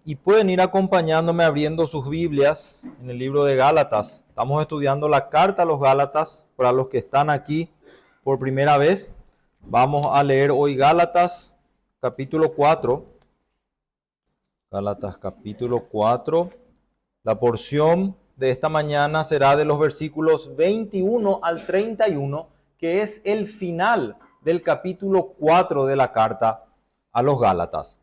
y pueden ir acompañándome abriendo sus Biblias en el libro de Gálatas. Estamos estudiando la carta a los Gálatas. Para los que están aquí por primera vez, vamos a leer hoy Gálatas capítulo 4. Gálatas capítulo 4. La porción de esta mañana será de los versículos 21 al 31, que es el final del capítulo 4 de la carta a los Gálatas.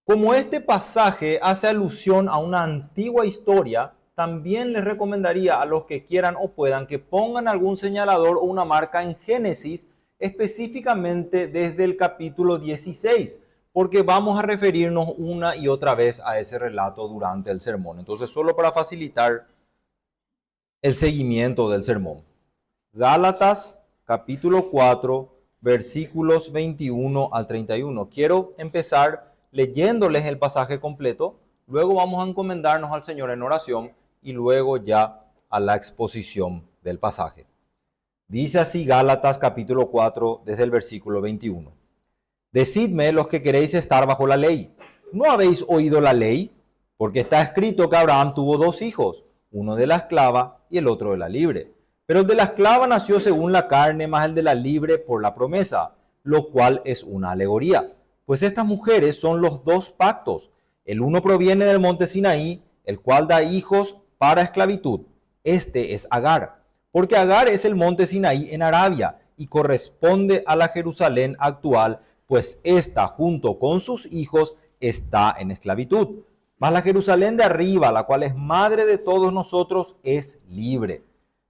Como este pasaje hace alusión a una antigua historia, también les recomendaría a los que quieran o puedan que pongan algún señalador o una marca en Génesis, específicamente desde el capítulo 16, porque vamos a referirnos una y otra vez a ese relato durante el sermón. Entonces, solo para facilitar el seguimiento del sermón. Gálatas capítulo 4, versículos 21 al 31. Quiero empezar leyéndoles el pasaje completo, luego vamos a encomendarnos al Señor en oración y luego ya a la exposición del pasaje. Dice así Gálatas capítulo 4 desde el versículo 21. Decidme los que queréis estar bajo la ley. ¿No habéis oído la ley? Porque está escrito que Abraham tuvo dos hijos, uno de la esclava y el otro de la libre. Pero el de la esclava nació según la carne, más el de la libre por la promesa, lo cual es una alegoría. Pues estas mujeres son los dos pactos. El uno proviene del monte Sinaí, el cual da hijos para esclavitud. Este es Agar, porque Agar es el monte Sinaí en Arabia y corresponde a la Jerusalén actual, pues ésta junto con sus hijos está en esclavitud. Mas la Jerusalén de arriba, la cual es madre de todos nosotros, es libre.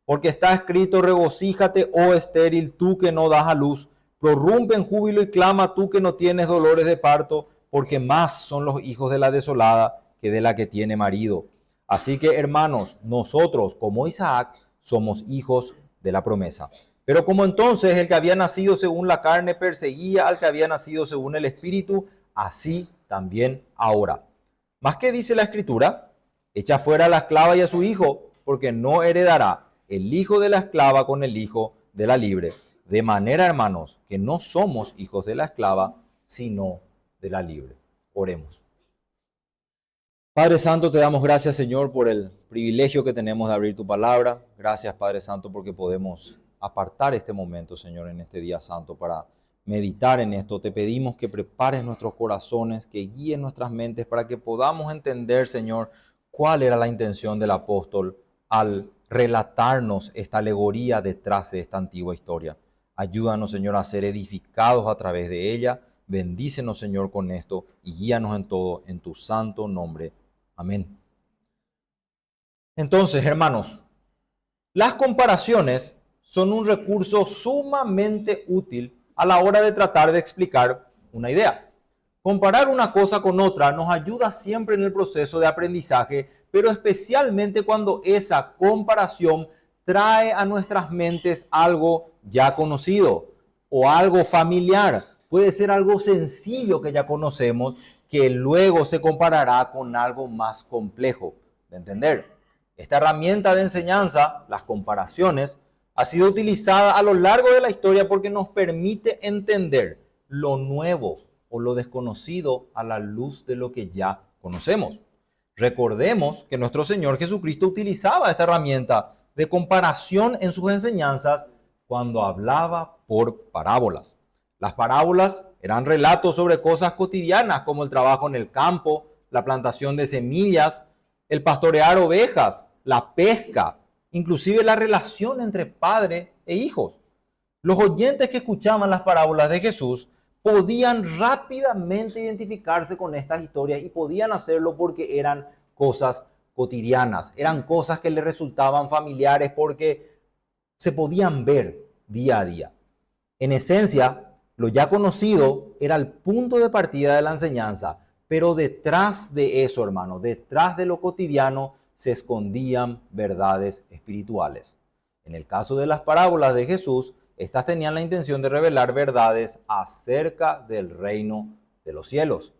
Porque está escrito, regocíjate, oh estéril, tú que no das a luz, prorrumpe en júbilo y clama tú que no tienes dolores de parto, porque más son los hijos de la desolada que de la que tiene marido. Así que, hermanos, nosotros, como Isaac, somos hijos de la promesa. Pero como entonces el que había nacido según la carne perseguía al que había nacido según el Espíritu, así también ahora. ¿Más que dice la Escritura? Echa fuera a la esclava y a su hijo, porque no heredará el hijo de la esclava con el hijo de la libre. De manera, hermanos, que no somos hijos de la esclava, sino de la libre. Oremos. Padre Santo, te damos gracias, Señor, por el privilegio que tenemos de abrir tu palabra. Gracias, Padre Santo, porque podemos apartar este momento, Señor, en este día santo para meditar en esto. Te pedimos que prepares nuestros corazones, que guíes nuestras mentes para que podamos entender, Señor, cuál era la intención del apóstol al relatarnos esta alegoría detrás de esta antigua historia. Ayúdanos, Señor, a ser edificados a través de ella. Bendícenos, Señor, con esto y guíanos en todo, en tu santo nombre. Amén. Entonces, hermanos, las comparaciones son un recurso sumamente útil a la hora de tratar de explicar una idea. Comparar una cosa con otra nos ayuda siempre en el proceso de aprendizaje, pero especialmente cuando esa comparación trae a nuestras mentes algo ya conocido o algo familiar. Puede ser algo sencillo que ya conocemos, que luego se comparará con algo más complejo de entender. Esta herramienta de enseñanza, las comparaciones, ha sido utilizada a lo largo de la historia porque nos permite entender lo nuevo o lo desconocido a la luz de lo que ya conocemos. Recordemos que nuestro Señor Jesucristo utilizaba esta herramienta de comparación en sus enseñanzas cuando hablaba por parábolas. Las parábolas eran relatos sobre cosas cotidianas como el trabajo en el campo, la plantación de semillas, el pastorear ovejas, la pesca, inclusive la relación entre padre e hijos. Los oyentes que escuchaban las parábolas de Jesús podían rápidamente identificarse con estas historias y podían hacerlo porque eran cosas cotidianas, eran cosas que les resultaban familiares porque se podían ver día a día. En esencia, lo ya conocido era el punto de partida de la enseñanza, pero detrás de eso, hermano, detrás de lo cotidiano, se escondían verdades espirituales. En el caso de las parábolas de Jesús, estas tenían la intención de revelar verdades acerca del reino de los cielos.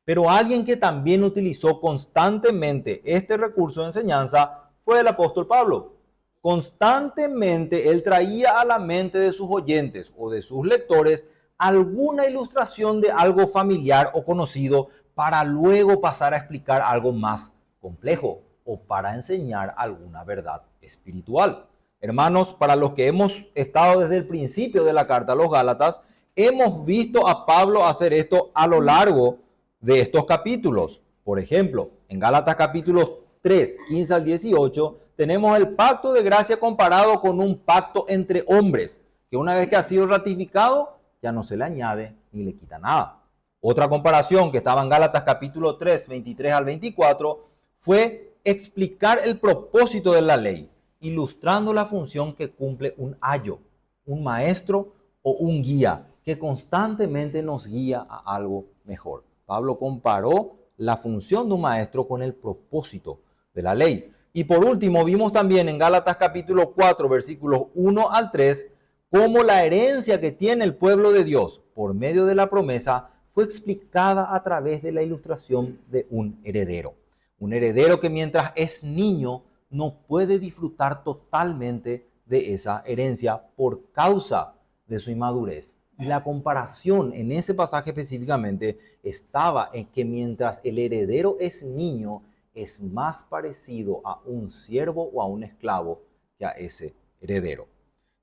Pero alguien que también utilizó constantemente este recurso de enseñanza fue el apóstol Pablo. Constantemente él traía a la mente de sus oyentes o de sus lectores alguna ilustración de algo familiar o conocido para luego pasar a explicar algo más complejo o para enseñar alguna verdad espiritual. Hermanos, para los que hemos estado desde el principio de la carta a los Gálatas, hemos visto a Pablo hacer esto a lo largo de estos capítulos. Por ejemplo, en Gálatas capítulos 3, 15 al 18, tenemos el pacto de gracia comparado con un pacto entre hombres, que una vez que ha sido ratificado, ya no se le añade ni le quita nada. Otra comparación que estaba en Gálatas capítulo 3, 23 al 24, fue explicar el propósito de la ley, ilustrando la función que cumple un ayo, un maestro o un guía, que constantemente nos guía a algo mejor. Pablo comparó la función de un maestro con el propósito de la ley. Y por último, vimos también en Gálatas capítulo 4, versículos 1 al 3, cómo la herencia que tiene el pueblo de Dios por medio de la promesa fue explicada a través de la ilustración de un heredero. Un heredero que mientras es niño no puede disfrutar totalmente de esa herencia por causa de su inmadurez. Y la comparación en ese pasaje específicamente estaba en que mientras el heredero es niño, es más parecido a un siervo o a un esclavo que a ese heredero.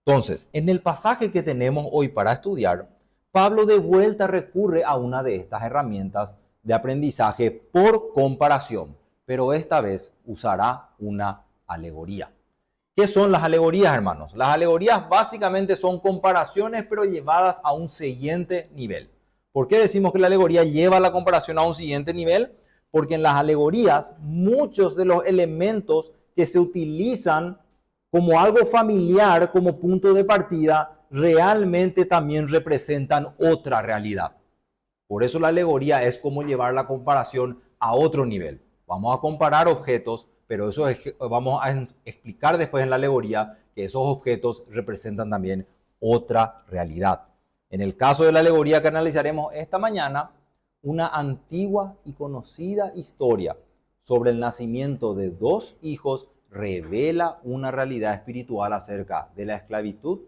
Entonces, en el pasaje que tenemos hoy para estudiar, Pablo de vuelta recurre a una de estas herramientas de aprendizaje por comparación, pero esta vez usará una alegoría. ¿Qué son las alegorías, hermanos? Las alegorías básicamente son comparaciones, pero llevadas a un siguiente nivel. ¿Por qué decimos que la alegoría lleva la comparación a un siguiente nivel? Porque en las alegorías muchos de los elementos que se utilizan como algo familiar, como punto de partida, realmente también representan otra realidad. Por eso la alegoría es como llevar la comparación a otro nivel. Vamos a comparar objetos, pero eso vamos a explicar después en la alegoría que esos objetos representan también otra realidad. En el caso de la alegoría que analizaremos esta mañana, una antigua y conocida historia sobre el nacimiento de dos hijos revela una realidad espiritual acerca de la esclavitud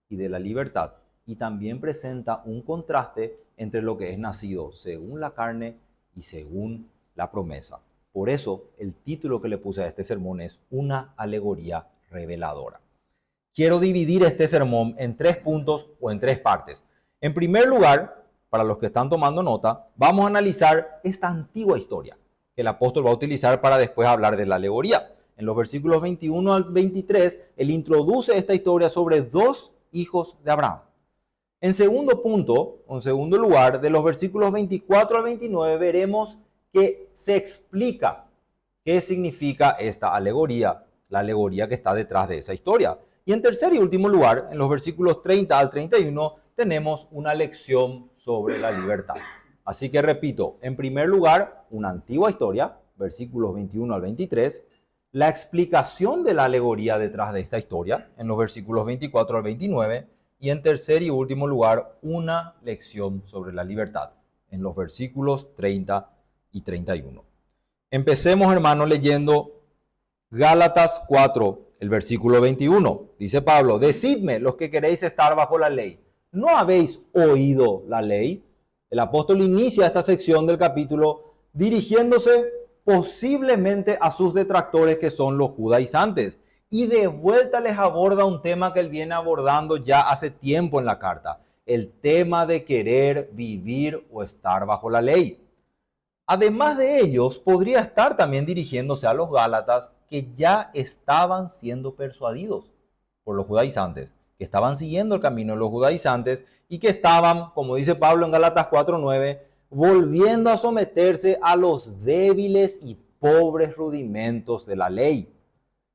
y de la libertad, y también presenta un contraste entre lo que es nacido según la carne y según la promesa. Por eso el título que le puse a este sermón es una alegoría reveladora. Quiero dividir este sermón en 3 puntos o en 3 partes. En primer lugar, para los que están tomando nota, vamos a analizar esta antigua historia que el apóstol va a utilizar para después hablar de la alegoría. En los versículos 21 al 23, él introduce esta historia sobre dos hijos de Abraham. En segundo punto, o en segundo lugar, de los versículos 24 al 29, veremos que se explica qué significa esta alegoría, la alegoría que está detrás de esa historia. Y en tercer y último lugar, en los versículos 30 al 31, tenemos una lección sobre la libertad. Así que repito, en primer lugar, una antigua historia, versículos 21 al 23, la explicación de la alegoría detrás de esta historia, en los versículos 24 al 29, y en tercer y último lugar, una lección sobre la libertad, en los versículos 30 y 31. Empecemos, hermanos, leyendo Gálatas 4, el versículo 21. Dice Pablo, decidme los que queréis estar bajo la ley, ¿no habéis oído la ley? El apóstol inicia esta sección del capítulo dirigiéndose posiblemente a sus detractores, que son los judaizantes, y de vuelta les aborda un tema que él viene abordando ya hace tiempo en la carta, el tema de querer vivir o estar bajo la ley. Además de ellos, podría estar también dirigiéndose a los gálatas que ya estaban siendo persuadidos por los judaizantes, que estaban siguiendo el camino de los judaizantes y que estaban, como dice Pablo en Gálatas 4:9, volviendo a someterse a los débiles y pobres rudimentos de la ley.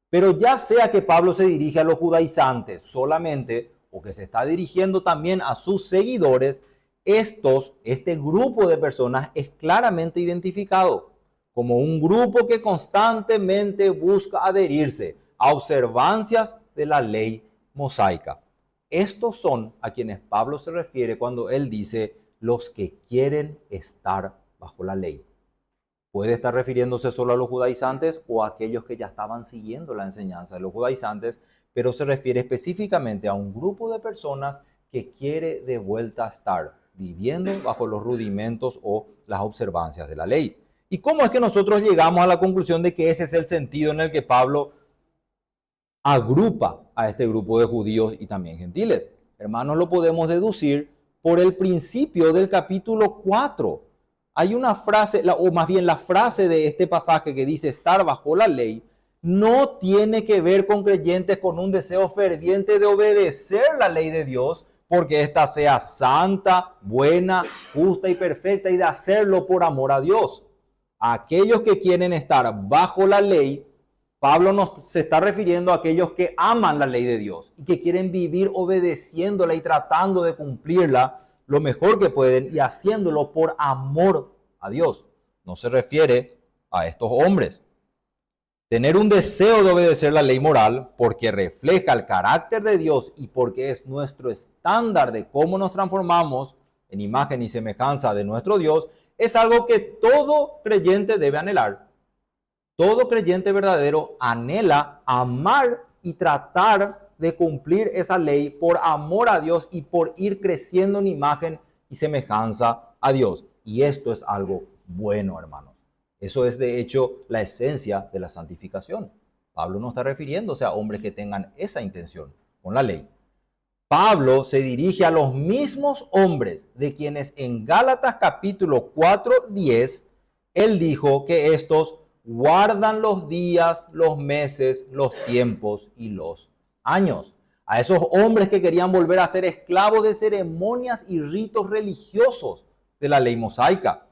Pero ya sea que Pablo se dirige a los judaizantes solamente o que se está dirigiendo también a sus seguidores, este grupo de personas es claramente identificado como un grupo que constantemente busca adherirse a observancias de la ley mosaica. Estos son a quienes Pablo se refiere cuando él dice los que quieren estar bajo la ley. Puede estar refiriéndose solo a los judaizantes o a aquellos que ya estaban siguiendo la enseñanza de los judaizantes, pero se refiere específicamente a un grupo de personas que quiere de vuelta estar viviendo bajo los rudimentos o las observancias de la ley. ¿Y cómo es que nosotros llegamos a la conclusión de que ese es el sentido en el que Pablo agrupa a este grupo de judíos y también gentiles? Hermanos, lo podemos deducir por el principio del capítulo 4. Hay una frase, o más bien la frase de este pasaje que dice estar bajo la ley, no tiene que ver con creyentes con un deseo ferviente de obedecer la ley de Dios, porque ésta sea santa, buena, justa y perfecta, y de hacerlo por amor a Dios. A aquellos que quieren estar bajo la ley, Pablo se está refiriendo a aquellos que aman la ley de Dios y que quieren vivir obedeciéndola y tratando de cumplirla lo mejor que pueden y haciéndolo por amor a Dios. No se refiere a estos hombres. Tener un deseo de obedecer la ley moral porque refleja el carácter de Dios y porque es nuestro estándar de cómo nos transformamos en imagen y semejanza de nuestro Dios, es algo que todo creyente debe anhelar. Todo creyente verdadero anhela amar y tratar de cumplir esa ley por amor a Dios y por ir creciendo en imagen y semejanza a Dios. Y esto es algo bueno, hermanos. Eso es de hecho la esencia de la santificación. Pablo no está refiriéndose a hombres que tengan esa intención con la ley. Pablo se dirige a los mismos hombres de quienes en Gálatas capítulo 4:10 él dijo que estos guardan los días, los meses, los tiempos y los años. A esos hombres que querían volver a ser esclavos de ceremonias y ritos religiosos de la ley mosaica.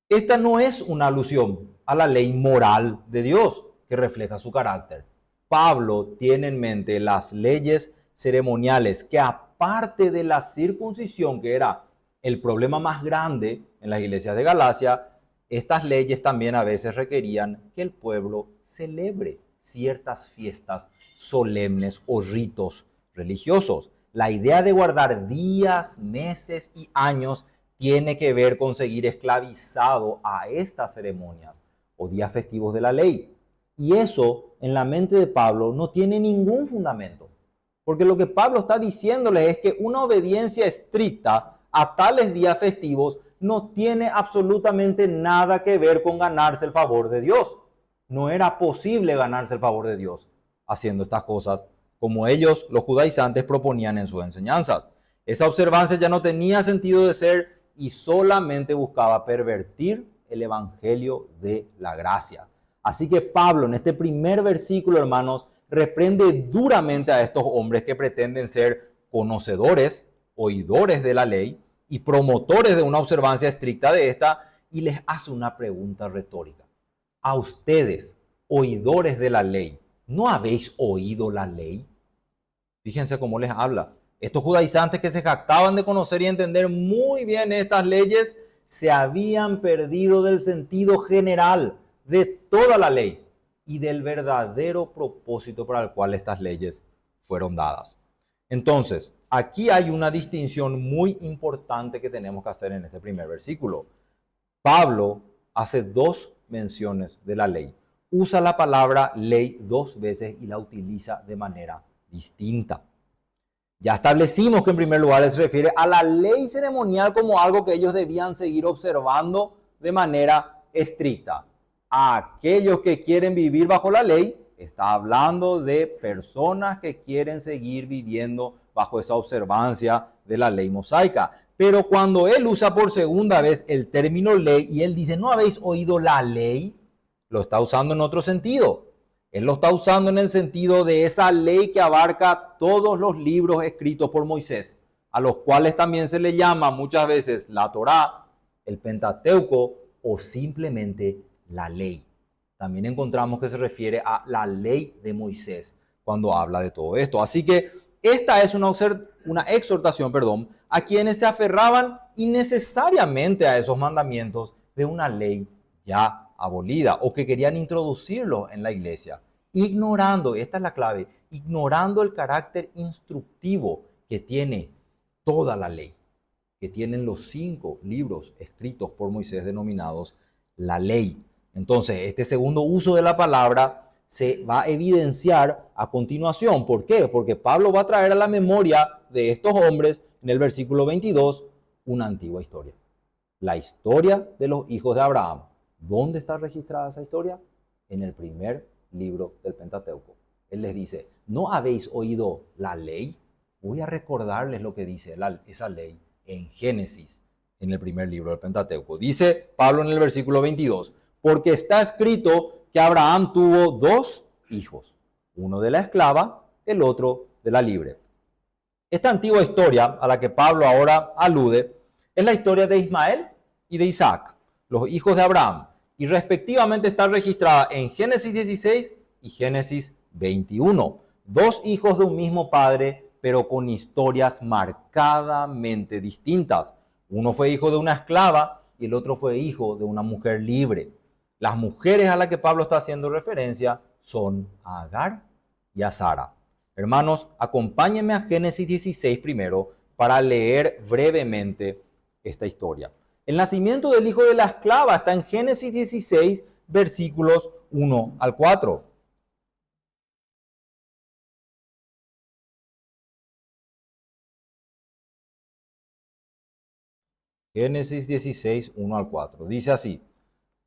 Esta no es una alusión a la ley moral de Dios que refleja su carácter. Pablo tiene en mente las leyes ceremoniales que, aparte de la circuncisión, que era el problema más grande en las iglesias de Galacia, estas leyes también a veces requerían que el pueblo celebre ciertas fiestas solemnes o ritos religiosos. La idea de guardar días, meses y años tiene que ver con seguir esclavizado a estas ceremonias o días festivos de la ley. Y eso en la mente de Pablo no tiene ningún fundamento. Porque lo que Pablo está diciéndole es que una obediencia estricta a tales días festivos no tiene absolutamente nada que ver con ganarse el favor de Dios. No era posible ganarse el favor de Dios haciendo estas cosas como ellos, los judaizantes, proponían en sus enseñanzas. Esa observancia ya no tenía sentido de ser y solamente buscaba pervertir el evangelio de la gracia. Así que Pablo en este primer versículo, hermanos, reprende duramente a estos hombres que pretenden ser conocedores, oidores de la ley y promotores de una observancia estricta de esta, y les hace una pregunta retórica. A ustedes, oidores de la ley, ¿no habéis oído la ley? Fíjense cómo les habla. Estos judaizantes que se jactaban de conocer y entender muy bien estas leyes, se habían perdido del sentido general de toda la ley y del verdadero propósito para el cual estas leyes fueron dadas. Entonces, aquí hay una distinción muy importante que tenemos que hacer en este primer versículo. Pablo hace dos menciones de la ley. Usa la palabra ley dos veces y la utiliza de manera distinta. Ya establecimos que en primer lugar se refiere a la ley ceremonial como algo que ellos debían seguir observando de manera estricta. A aquellos que quieren vivir bajo la ley, está hablando de personas que quieren seguir viviendo bajo esa observancia de la ley mosaica. Pero cuando él usa por segunda vez el término ley y él dice, ¿no habéis oído la ley? Lo está usando en otro sentido. Él lo está usando en el sentido de esa ley que abarca todos los libros escritos por Moisés, a los cuales también se le llama muchas veces la Torá, el Pentateuco o simplemente la ley. También encontramos que se refiere a la ley de Moisés cuando habla de todo esto. Así que esta es una exhortación, a quienes se aferraban innecesariamente a esos mandamientos de una ley ya abolida o que querían introducirlo en la iglesia, ignorando, esta es la clave, ignorando el carácter instructivo que tiene toda la ley, que tienen los 5 libros escritos por Moisés denominados la ley. Entonces, este segundo uso de la palabra se va a evidenciar a continuación. ¿Por qué? Porque Pablo va a traer a la memoria de estos hombres en el versículo 22 una antigua historia. La historia de los hijos de Abraham. ¿Dónde está registrada esa historia? En el primer libro del Pentateuco. Él les dice, ¿no habéis oído la ley? Voy a recordarles lo que dice esa ley en Génesis, en el primer libro del Pentateuco. Dice Pablo en el versículo 22, porque está escrito que Abraham tuvo dos hijos, uno de la esclava, el otro de la libre. Esta antigua historia a la que Pablo ahora alude es la historia de Ismael y de Isaac, los hijos de Abraham, y respectivamente está registrada en Génesis 16 y Génesis 21. Dos hijos de un mismo padre, pero con historias marcadamente distintas. Uno fue hijo de una esclava y el otro fue hijo de una mujer libre. Las mujeres a las que Pablo está haciendo referencia son a Agar y a Sara. Hermanos, acompáñenme a Génesis 16 primero para leer brevemente esta historia. El nacimiento del hijo de la esclava está en Génesis 16, versículos 1 al 4. Génesis 16, 1 al 4. Dice así,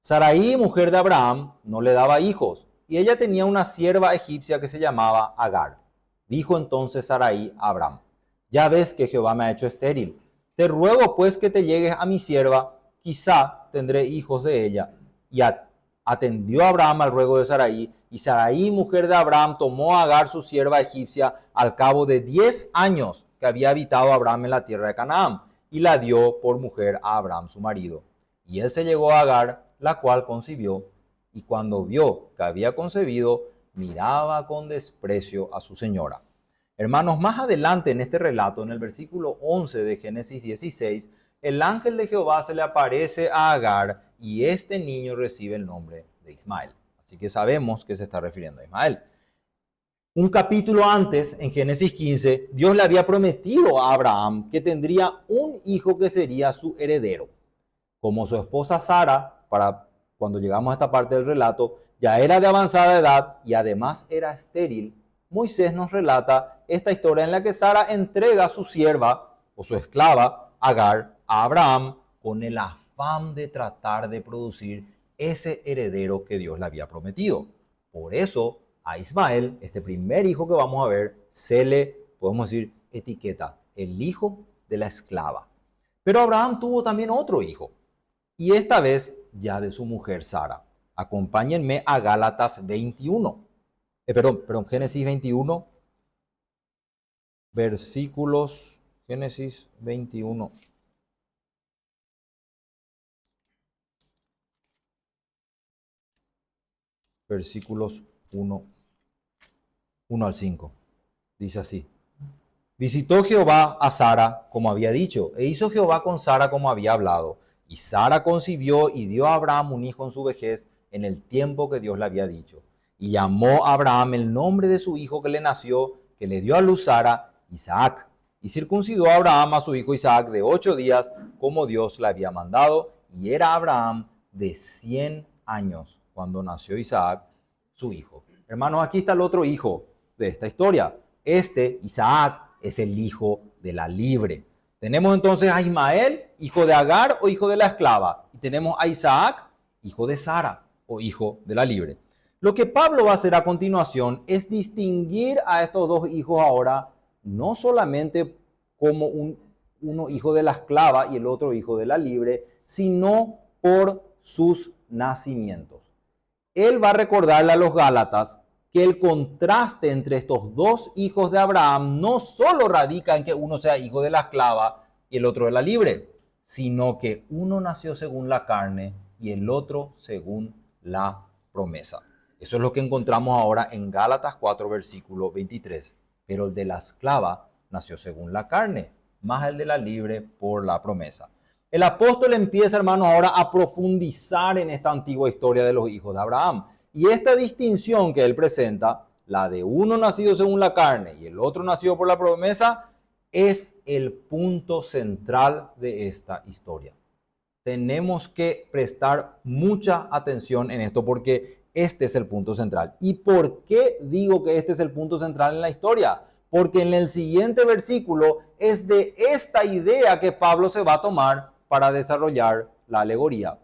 Sarai, mujer de Abraham, no le daba hijos, y ella tenía una sierva egipcia que se llamaba Agar. Dijo entonces Sarai a Abraham, ya ves que Jehová me ha hecho estéril. Te ruego pues que te llegues a mi sierva, quizá tendré hijos de ella. Y atendió Abraham al ruego de Sarai, y Sarai, mujer de Abraham, tomó a Agar, su sierva egipcia, al cabo de 10 años que había habitado Abraham en la tierra de Canaán, y la dio por mujer a Abraham su marido. Y él se llegó a Agar, la cual concibió, y cuando vio que había concebido, miraba con desprecio a su señora. Hermanos, más adelante en este relato, en el versículo 11 de Génesis 16, el ángel de Jehová se le aparece a Agar y este niño recibe el nombre de Ismael. Así que sabemos que se está refiriendo a Ismael. Un capítulo antes, en Génesis 15, Dios le había prometido a Abraham que tendría un hijo que sería su heredero. Como su esposa Sara, para cuando llegamos a esta parte del relato, ya era de avanzada edad y además era estéril, Moisés nos relata esta historia en la que Sara entrega a su sierva o su esclava, Agar, a Abraham con el afán de tratar de producir ese heredero que Dios le había prometido. Por eso a Ismael, este primer hijo que vamos a ver, se le, podemos decir, etiqueta, el hijo de la esclava. Pero Abraham tuvo también otro hijo, y esta vez ya de su mujer Sara. Acompáñenme a Gálatas 21. Génesis 21, versículos, Génesis 21. Versículos 1 al 5. Dice así. Visitó Jehová a Sara como había dicho, e hizo Jehová con Sara como había hablado. Y Sara concibió y dio a Abraham un hijo en su vejez en el tiempo que Dios le había dicho. Y llamó a Abraham el nombre de su hijo que le nació, que le dio a luz Sara, Isaac. Y circuncidó a Abraham a su hijo Isaac de 8 días, como Dios le había mandado. Y era Abraham de 100 años cuando nació Isaac, su hijo. Hermanos, aquí está el otro hijo de esta historia. Isaac, es el hijo de la libre. Tenemos entonces a Ismael, hijo de Agar o hijo de la esclava. Y tenemos a Isaac, hijo de Sara o hijo de la libre. Lo que Pablo va a hacer a continuación es distinguir a estos dos hijos ahora, no solamente como uno hijo de la esclava y el otro hijo de la libre, sino por sus nacimientos. Él va a recordarle a los Gálatas que el contraste entre estos dos hijos de Abraham no solo radica en que uno sea hijo de la esclava y el otro de la libre, sino que uno nació según la carne y el otro según la promesa. Eso es lo que encontramos ahora en Gálatas 4, versículo 23. Pero el de la esclava nació según la carne, más el de la libre por la promesa. El apóstol empieza, hermano, ahora a profundizar en esta antigua historia de los hijos de Abraham. Y esta distinción que él presenta, la de uno nacido según la carne y el otro nacido por la promesa, es el punto central de esta historia. Tenemos que prestar mucha atención en esto porque este es el punto central. ¿Y por qué digo que este es el punto central en la historia? porque en el siguiente versículo es de esta idea que Pablo se va a tomar para desarrollar la alegoría,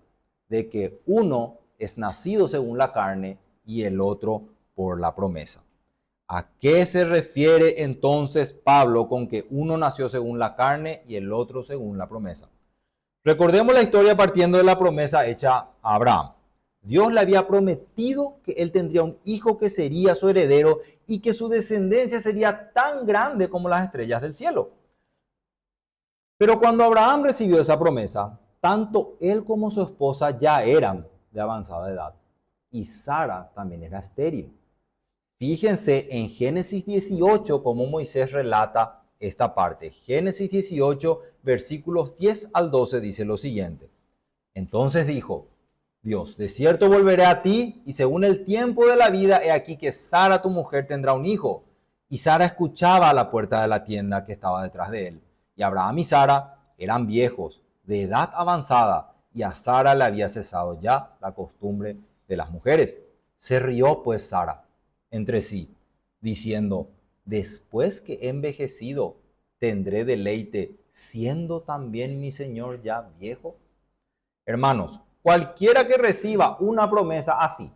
de que uno es nacido según la carne y el otro por la promesa. ¿A qué se refiere entonces Pablo con que uno nació según la carne y el otro según la promesa? Recordemos la historia partiendo de la promesa hecha a Abraham. Dios le había prometido que él tendría un hijo que sería su heredero y que su descendencia sería tan grande como las estrellas del cielo. Pero cuando Abraham recibió esa promesa, tanto él como su esposa ya eran de avanzada edad y Sara también era estéril. Fíjense en Génesis 18 cómo Moisés relata esta parte. Génesis 18, versículos 10 al 12 dice lo siguiente. Entonces dijo Dios, de cierto volveré a ti y según el tiempo de la vida, he aquí que Sara tu mujer tendrá un hijo. Y Sara escuchaba a la puerta de la tienda que estaba detrás de él. Y Abraham y Sara eran viejos, de edad avanzada, y a Sara le había cesado ya la costumbre de las mujeres. Se rió pues Sara entre sí, diciendo, después que he envejecido, tendré deleite, siendo también mi Señor ya viejo. Hermanos, cualquiera que reciba una promesa así,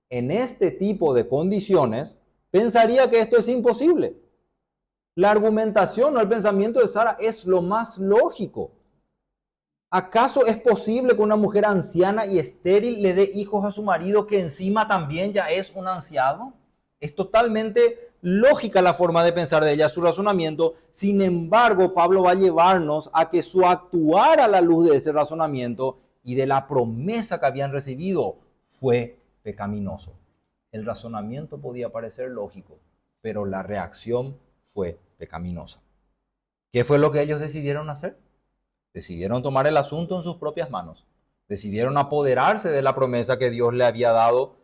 en este tipo de condiciones, pensaría que esto es imposible. La argumentación o el pensamiento de Sara es lo más lógico. ¿Acaso es posible que una mujer anciana y estéril le dé hijos a su marido que encima también ya es un anciano? Es totalmente lógica la forma de pensar de ella, su razonamiento. Sin embargo, Pablo va a llevarnos a que su actuar a la luz de ese razonamiento y de la promesa que habían recibido fue pecaminoso. El razonamiento podía parecer lógico, pero la reacción fue pecaminosa. ¿Qué fue lo que ellos decidieron hacer? Decidieron tomar el asunto en sus propias manos. Decidieron apoderarse de la promesa que Dios le había dado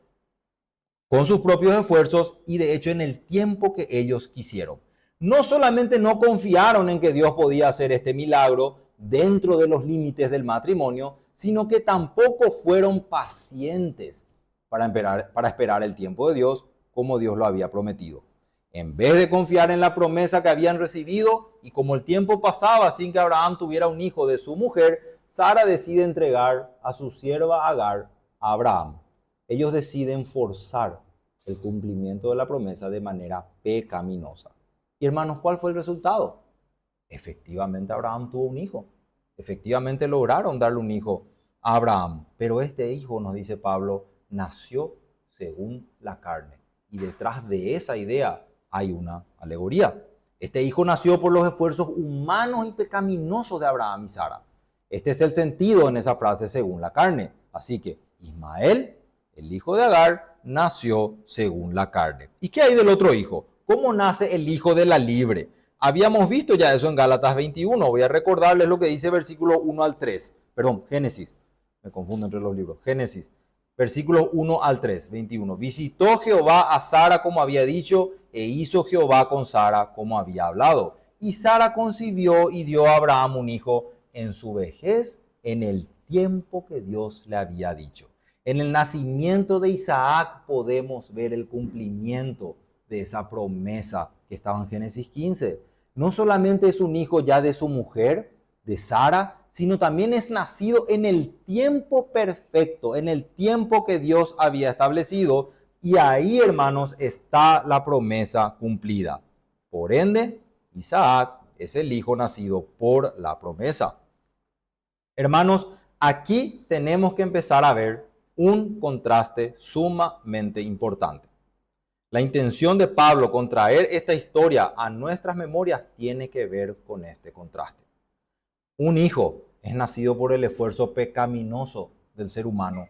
con sus propios esfuerzos y de hecho en el tiempo que ellos quisieron. No solamente no confiaron en que Dios podía hacer este milagro dentro de los límites del matrimonio, sino que tampoco fueron pacientes para esperar el tiempo de Dios como Dios lo había prometido. En vez de confiar en la promesa que habían recibido y como el tiempo pasaba sin que Abraham tuviera un hijo de su mujer, Sara decide entregar a su sierva Agar a Abraham. Ellos deciden forzar el cumplimiento de la promesa de manera pecaminosa. Y hermanos, ¿cuál fue el resultado? Efectivamente Abraham tuvo un hijo. Efectivamente lograron darle un hijo a Abraham. Pero este hijo, nos dice Pablo, nació según la carne. Y detrás de esa idea hay una alegoría. Este hijo nació por los esfuerzos humanos y pecaminosos de Abraham y Sara. Este es el sentido en esa frase según la carne. Así que Ismael, el hijo de Agar, nació según la carne. ¿Y qué hay del otro hijo? ¿Cómo nace el hijo de la libre? Habíamos visto ya eso en Gálatas 21. Voy a recordarles lo que dice versículo 1 al 3. Perdón, Génesis. Me confundo entre los libros. Génesis, versículos 1 al 3, 21. Visitó Jehová a Sara como había dicho, e hizo Jehová con Sara como había hablado. Y Sara concibió y dio a Abraham un hijo en su vejez, en el tiempo que Dios le había dicho. En el nacimiento de Isaac podemos ver el cumplimiento de esa promesa que estaba en Génesis 15. No solamente es un hijo ya de su mujer, de Sara, sino también es nacido en el tiempo perfecto, en el tiempo que Dios había establecido. Y ahí, hermanos, está la promesa cumplida. Por ende, Isaac es el hijo nacido por la promesa. Hermanos, aquí tenemos que empezar a ver un contraste sumamente importante. La intención de Pablo con traer esta historia a nuestras memorias tiene que ver con este contraste. Un hijo es nacido por el esfuerzo pecaminoso del ser humano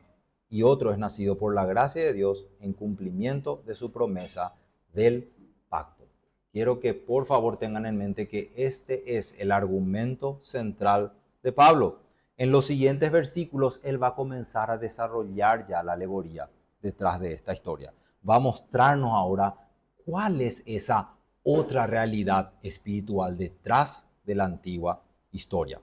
y otro es nacido por la gracia de Dios en cumplimiento de su promesa del pacto. Quiero que por favor tengan en mente que este es el argumento central de Pablo. En los siguientes versículos él va a comenzar a desarrollar ya la alegoría detrás de esta historia. Va a mostrarnos ahora cuál es esa otra realidad espiritual detrás de la antigua historia.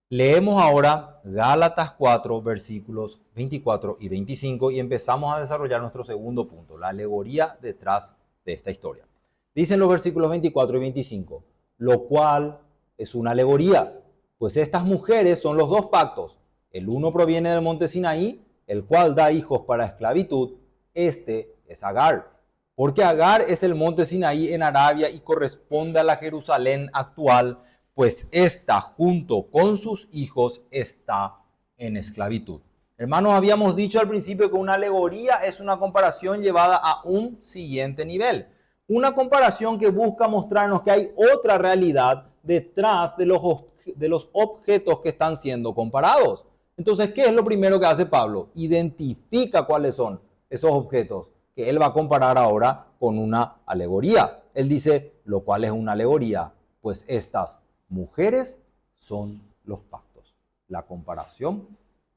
Leemos ahora Gálatas 4, versículos 24 y 25 y empezamos a desarrollar nuestro segundo punto, la alegoría detrás de esta historia. Dicen los versículos 24 y 25, lo cual es una alegoría, pues estas mujeres son los dos pactos. El uno proviene del monte Sinaí, el cual da hijos para esclavitud. Este es Agar. Porque Agar es el monte Sinaí en Arabia y corresponde a la Jerusalén actual, pues ésta junto con sus hijos está en esclavitud. Hermanos, habíamos dicho al principio que una alegoría es una comparación llevada a un siguiente nivel. Una comparación que busca mostrarnos que hay otra realidad detrás de los objetos que están siendo comparados. Entonces, ¿qué es lo primero que hace Pablo? Identifica cuáles son esos objetos que él va a comparar ahora con una alegoría. Él dice, lo cual es una alegoría, pues estas mujeres son los pactos. La comparación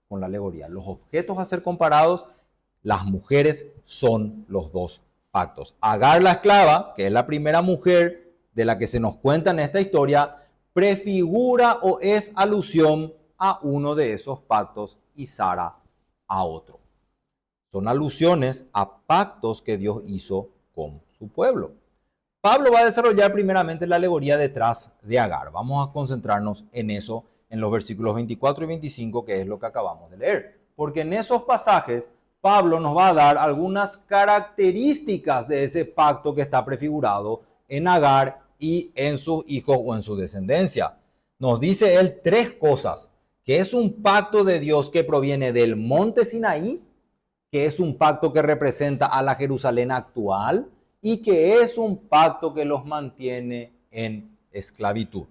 con la alegoría. Los objetos a ser comparados, las mujeres son los dos pactos. Agar la esclava, que es la primera mujer de la que se nos cuenta en esta historia, prefigura o es alusión a uno de esos pactos y Sara a otro. Son alusiones a pactos que Dios hizo con su pueblo. Pablo va a desarrollar primeramente la alegoría detrás de Agar. Vamos a concentrarnos en eso en los versículos 24 y 25, que es lo que acabamos de leer. Porque en esos pasajes Pablo nos va a dar algunas características de ese pacto que está prefigurado en Agar y en sus hijos o en su descendencia. Nos dice él tres cosas, que es un pacto de Dios que proviene del monte Sinaí, que es un pacto que representa a la Jerusalén actual y que es un pacto que los mantiene en esclavitud.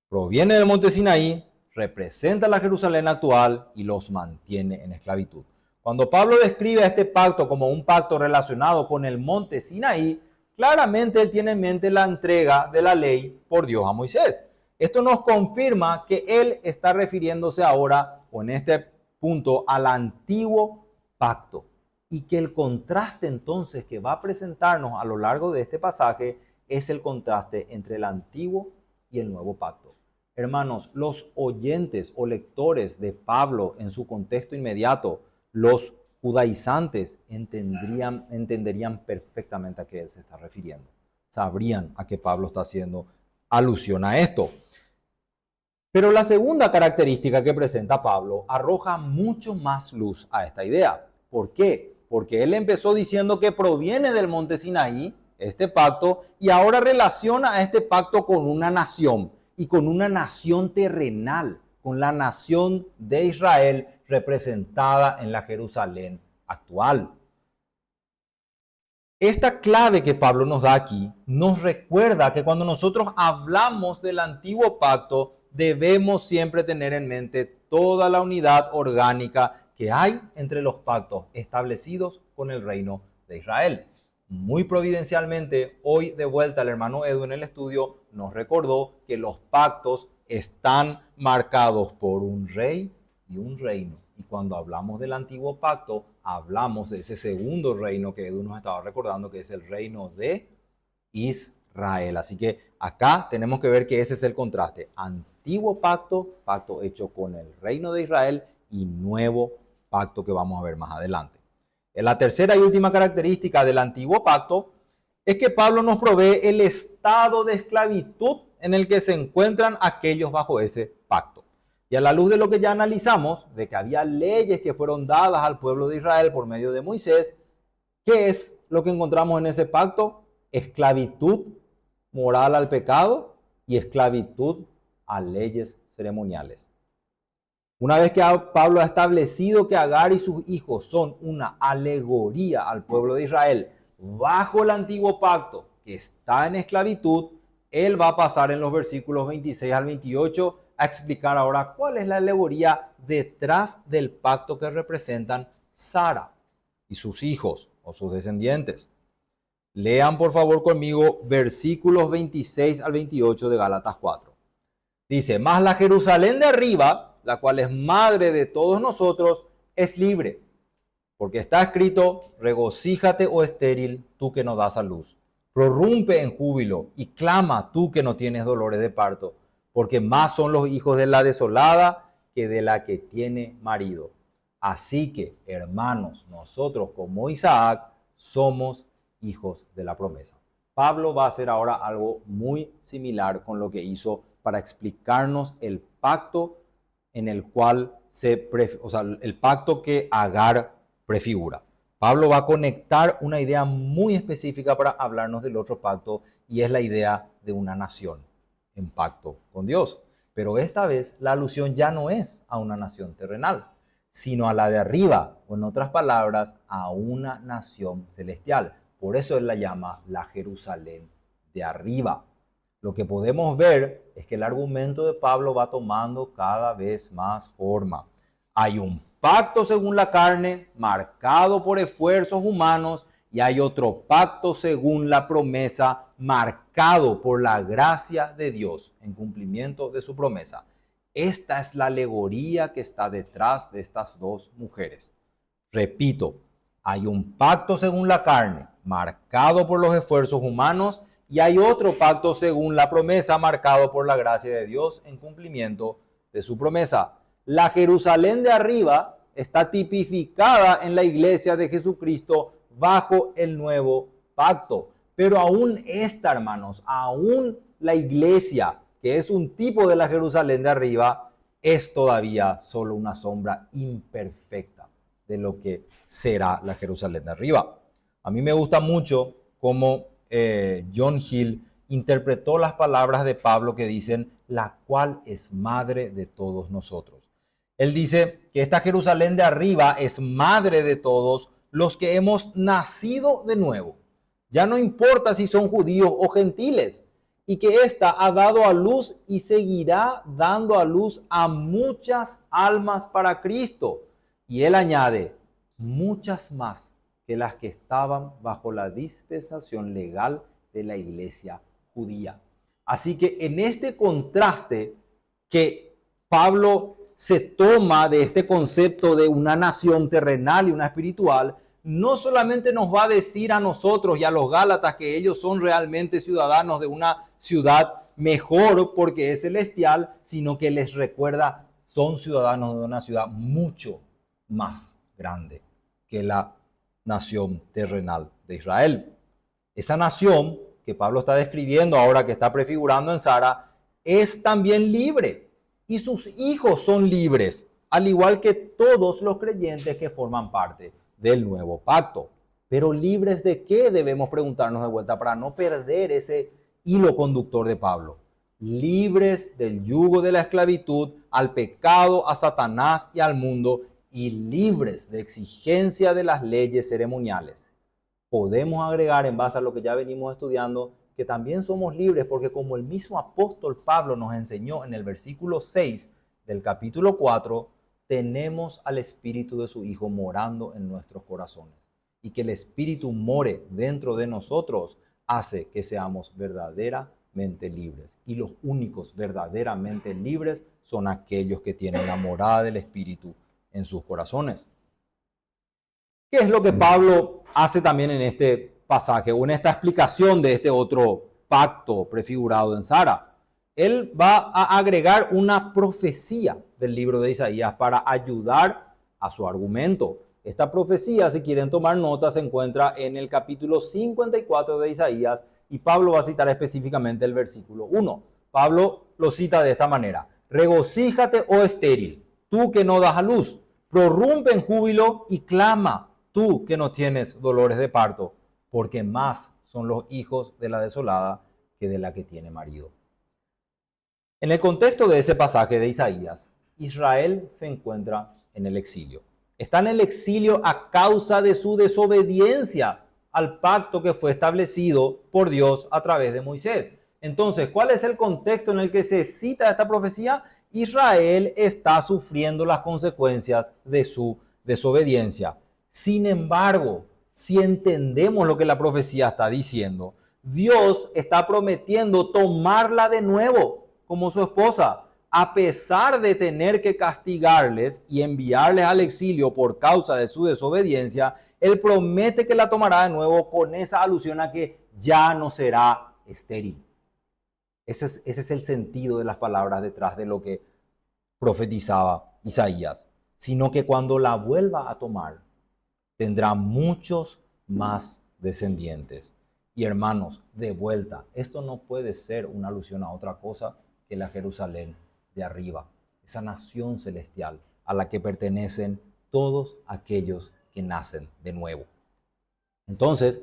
Proviene del monte Sinaí, representa a la Jerusalén actual y los mantiene en esclavitud. Cuando Pablo describe a este pacto como un pacto relacionado con el monte Sinaí, claramente él tiene en mente la entrega de la ley por Dios a Moisés. Esto nos confirma que él está refiriéndose ahora, o en este punto, al antiguo pacto. Y que el contraste entonces que va a presentarnos a lo largo de este pasaje es el contraste entre el antiguo y el nuevo pacto. Hermanos, los oyentes o lectores de Pablo en su contexto inmediato, los judaizantes, entenderían perfectamente a qué él se está refiriendo. Sabrían a qué Pablo está haciendo alusión a esto. Pero la segunda característica que presenta Pablo arroja mucho más luz a esta idea. ¿Por qué? Porque él empezó diciendo que proviene del monte Sinaí, este pacto, y ahora relaciona a este pacto con una nación, y con una nación terrenal, con la nación de Israel representada en la Jerusalén actual. Esta clave que Pablo nos da aquí nos recuerda que cuando nosotros hablamos del antiguo pacto, debemos siempre tener en mente toda la unidad orgánica que hay entre los pactos establecidos con el reino de Israel. Muy providencialmente, hoy de vuelta el hermano Edu en el estudio nos recordó que los pactos están marcados por un rey y un reino. Y cuando hablamos del antiguo pacto, hablamos de ese segundo reino que Edu nos estaba recordando, que es el reino de Israel. Así que acá tenemos que ver que ese es el contraste. Antiguo pacto, pacto hecho con el reino de Israel, y nuevo pacto que vamos a ver más adelante. La tercera y última característica del antiguo pacto es que Pablo nos provee el estado de esclavitud en el que se encuentran aquellos bajo ese pacto. Y a la luz de lo que ya analizamos, de que había leyes que fueron dadas al pueblo de Israel por medio de Moisés, ¿qué es lo que encontramos en ese pacto? Esclavitud moral al pecado y esclavitud a leyes ceremoniales. Una vez que Pablo ha establecido que Agar y sus hijos son una alegoría al pueblo de Israel bajo el antiguo pacto que está en esclavitud, él va a pasar en los versículos 26 al 28 a explicar ahora cuál es la alegoría detrás del pacto que representan Sara y sus hijos o sus descendientes. Lean por favor conmigo versículos 26 al 28 de Gálatas 4. Dice, mas la Jerusalén de arriba, la cual es madre de todos nosotros, es libre. Porque está escrito, regocíjate, oh estéril, tú que no das a luz. Prorrumpe en júbilo y clama tú que no tienes dolores de parto, porque más son los hijos de la desolada que de la que tiene marido. Así que, hermanos, nosotros como Isaac somos hijos de la promesa. Pablo va a hacer ahora algo muy similar con lo que hizo para explicarnos el pacto en el cual el pacto que Agar prefigura. Pablo va a conectar una idea muy específica para hablarnos del otro pacto, y es la idea de una nación en pacto con Dios. Pero esta vez la alusión ya no es a una nación terrenal, sino a la de arriba, o en otras palabras, a una nación celestial. Por eso él la llama la Jerusalén de arriba. Lo que podemos ver es que el argumento de Pablo va tomando cada vez más forma. Hay un pacto según la carne, marcado por esfuerzos humanos, y hay otro pacto según la promesa, marcado por la gracia de Dios en cumplimiento de su promesa. Esta es la alegoría que está detrás de estas dos mujeres. Repito, hay un pacto según la carne, marcado por los esfuerzos humanos, y hay otro pacto según la promesa, marcado por la gracia de Dios en cumplimiento de su promesa. La Jerusalén de arriba está tipificada en la iglesia de Jesucristo bajo el nuevo pacto. Pero aún esta, hermanos, aún la iglesia, que es un tipo de la Jerusalén de arriba, es todavía solo una sombra imperfecta de lo que será la Jerusalén de arriba. A mí me gusta mucho cómo John Hill interpretó las palabras de Pablo que dicen, la cual es madre de todos nosotros. Él dice que esta Jerusalén de arriba es madre de todos los que hemos nacido de nuevo. Ya no importa si son judíos o gentiles, y que ésta ha dado a luz y seguirá dando a luz a muchas almas para Cristo. Y él añade, muchas más que las que estaban bajo la dispensación legal de la iglesia judía. Así que en este contraste que Pablo se toma de este concepto de una nación terrenal y una espiritual, no solamente nos va a decir a nosotros y a los Gálatas que ellos son realmente ciudadanos de una ciudad mejor porque es celestial, sino que les recuerda, son ciudadanos de una ciudad mucho más grande que la nación terrenal de Israel. Esa nación que Pablo está describiendo ahora, que está prefigurando en Sara, es también libre y sus hijos son libres, al igual que todos los creyentes que forman parte del nuevo pacto. Pero ¿libres de qué? Debemos preguntarnos de vuelta para no perder ese hilo conductor de Pablo. Libres del yugo de la esclavitud, al pecado, a Satanás y al mundo, y libres de exigencia de las leyes ceremoniales. Podemos agregar, en base a lo que ya venimos estudiando, que también somos libres porque, como el mismo apóstol Pablo nos enseñó en el versículo 6 del capítulo 4, tenemos al Espíritu de su Hijo morando en nuestros corazones. Y que el Espíritu more dentro de nosotros hace que seamos verdaderamente libres. Y los únicos verdaderamente libres son aquellos que tienen la morada del Espíritu en sus corazones. ¿Qué es lo que Pablo hace también en este pasaje o en esta explicación de este otro pacto prefigurado en Sara? Él va a agregar una profecía del libro de Isaías para ayudar a su argumento. Esta profecía, si quieren tomar nota, se encuentra en el capítulo 54 de Isaías, y Pablo va a citar específicamente el versículo 1. Pablo lo cita de esta manera: regocíjate, oh estéril, tú que no das a luz, prorrumpe en júbilo y clama, tú que no tienes dolores de parto, porque más son los hijos de la desolada que de la que tiene marido. En el contexto de ese pasaje de Isaías, Israel se encuentra en el exilio. Está en el exilio a causa de su desobediencia al pacto que fue establecido por Dios a través de Moisés. Entonces, ¿cuál es el contexto en el que se cita esta profecía? Israel está sufriendo las consecuencias de su desobediencia. Sin embargo, si entendemos lo que la profecía está diciendo, Dios está prometiendo tomarla de nuevo como su esposa, a pesar de tener que castigarles y enviarles al exilio por causa de su desobediencia. Él promete que la tomará de nuevo, con esa alusión a que ya no será estéril. Ese es el sentido de las palabras detrás de lo que profetizaba Isaías, sino que cuando la vuelva a tomar, tendrá muchos más descendientes. Y hermanos, de vuelta, esto no puede ser una alusión a otra cosa que la Jerusalén de arriba, esa nación celestial a la que pertenecen todos aquellos que nacen de nuevo. Entonces,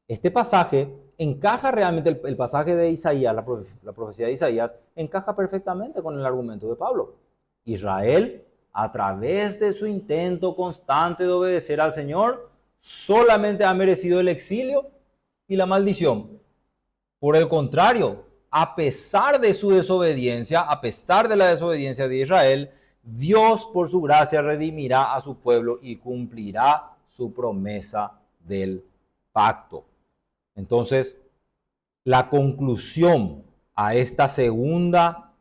este pasaje encaja realmente, el pasaje de Isaías, la profecía de Isaías, encaja perfectamente con el argumento de Pablo. Israel, a través de su intento constante de obedecer al Señor, solamente ha merecido el exilio y la maldición. Por el contrario, a pesar de su desobediencia, a pesar de la desobediencia de Israel, Dios por su gracia redimirá a su pueblo y cumplirá su promesa del pacto. Entonces, la conclusión a esta segunda,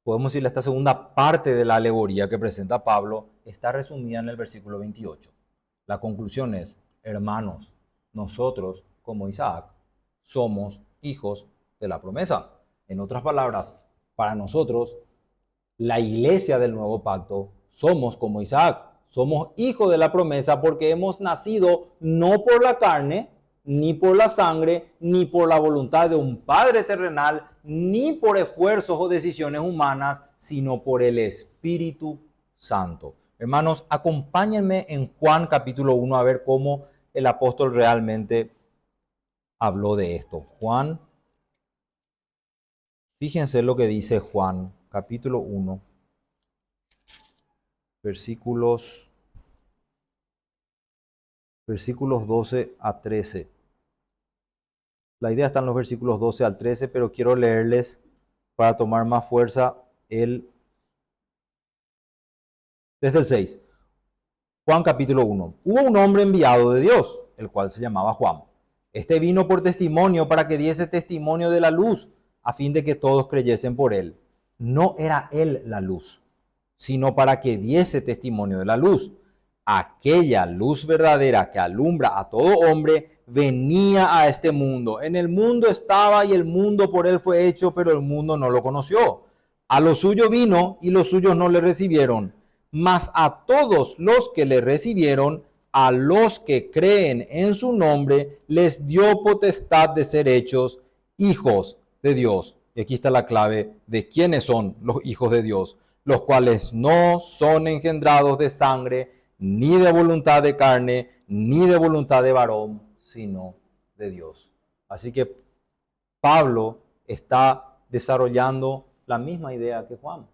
podemos decirle, a esta segunda parte de la alegoría que presenta Pablo, está resumida en el versículo 28. La conclusión es, hermanos, nosotros, como Isaac, somos hijos de la promesa. En otras palabras, para nosotros, la iglesia del nuevo pacto, somos como Isaac, somos hijos de la promesa porque hemos nacido no por la carne, ni por la sangre, ni por la voluntad de un padre terrenal, ni por esfuerzos o decisiones humanas, sino por el Espíritu Santo. Hermanos, acompáñenme en Juan capítulo 1 a ver cómo el apóstol realmente habló de esto. Juan, fíjense lo que dice Juan capítulo 1, versículos 12 a 13. La idea está en los versículos 12 al 13, pero quiero leerles para tomar más fuerza desde el 6. Juan capítulo 1. Hubo un hombre enviado de Dios, el cual se llamaba Juan. Este vino por testimonio para que diese testimonio de la luz, a fin de que todos creyesen por él. No era él la luz, sino para que diese testimonio de la luz. Aquella luz verdadera que alumbra a todo hombre venía a este mundo. En el mundo estaba y el mundo por él fue hecho, pero el mundo no lo conoció. A lo suyo vino y los suyos no le recibieron. Mas a todos los que le recibieron, a los que creen en su nombre, les dio potestad de ser hechos hijos de Dios. Y aquí está la clave de quiénes son los hijos de Dios, los cuales no son engendrados de sangre, ni de voluntad de carne, ni de voluntad de varón, sino de Dios. Así que Pablo está desarrollando la misma idea que Juan.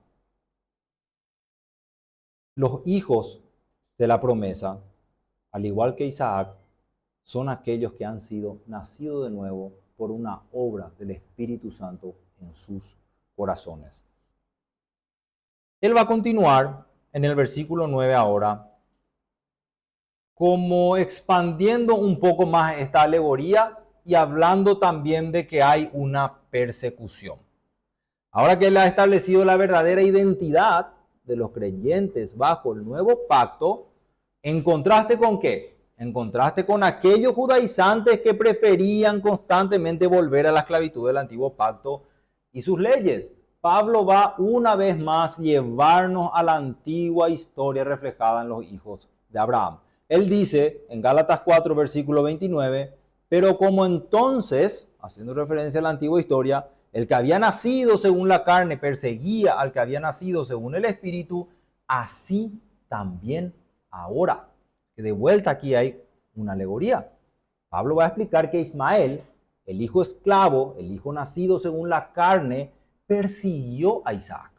Los hijos de la promesa, al igual que Isaac, son aquellos que han sido nacidos de nuevo por una obra del Espíritu Santo en sus corazones. Él va a continuar en el versículo 9 ahora, como expandiendo un poco más esta alegoría y hablando también de que hay una persecución. Ahora que él ha establecido la verdadera identidad de los creyentes bajo el nuevo pacto, ¿en contraste con qué? En contraste con aquellos judaizantes que preferían constantemente volver a la esclavitud del antiguo pacto y sus leyes. Pablo va una vez más llevarnos a la antigua historia reflejada en los hijos de Abraham. Él dice en Gálatas 4, versículo 29, pero como entonces, haciendo referencia a la antigua historia, el que había nacido según la carne perseguía al que había nacido según el Espíritu, así también ahora. Que de vuelta aquí hay una alegoría. Pablo va a explicar que Ismael, el hijo esclavo, el hijo nacido según la carne, persiguió a Isaac.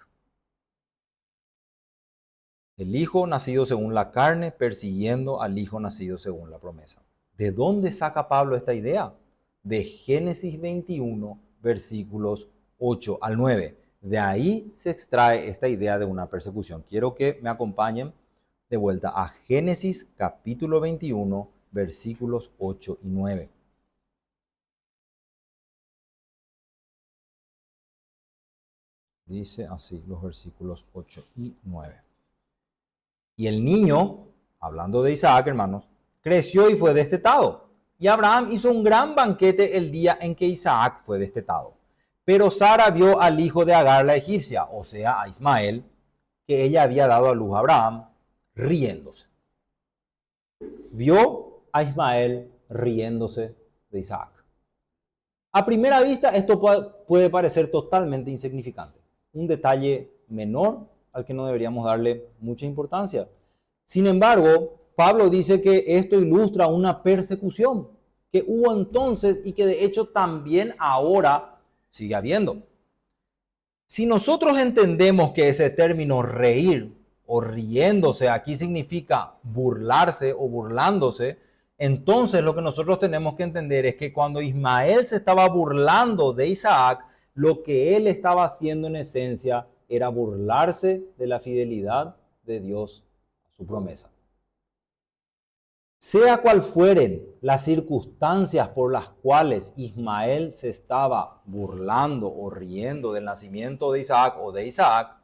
El hijo nacido según la carne persiguiendo al hijo nacido según la promesa. ¿De dónde saca Pablo esta idea? De Génesis 21, versículos 8 al 9. De ahí se extrae esta idea de una persecución. Quiero que me acompañen de vuelta a Génesis capítulo 21, versículos 8 y 9. Dice así los versículos 8 y 9. Y el niño, hablando de Isaac, hermanos, creció y fue destetado. Y Abraham hizo un gran banquete el día en que Isaac fue destetado. Pero Sara vio al hijo de Agar la egipcia, o sea, a Ismael, que ella había dado a luz a Abraham, riéndose. Vio a Ismael riéndose de Isaac. A primera vista, esto puede parecer totalmente insignificante, un detalle menor al que no deberíamos darle mucha importancia. Sin embargo, Pablo dice que esto ilustra una persecución que hubo entonces y que de hecho también ahora sigue habiendo. Si nosotros entendemos que ese término reír o riéndose aquí significa burlarse o burlándose, entonces lo que nosotros tenemos que entender es que cuando Ismael se estaba burlando de Isaac, lo que él estaba haciendo en esencia era burlarse de la fidelidad de Dios a su promesa. Sea cual fueren las circunstancias por las cuales Ismael se estaba burlando o riendo del nacimiento de Isaac o de Isaac,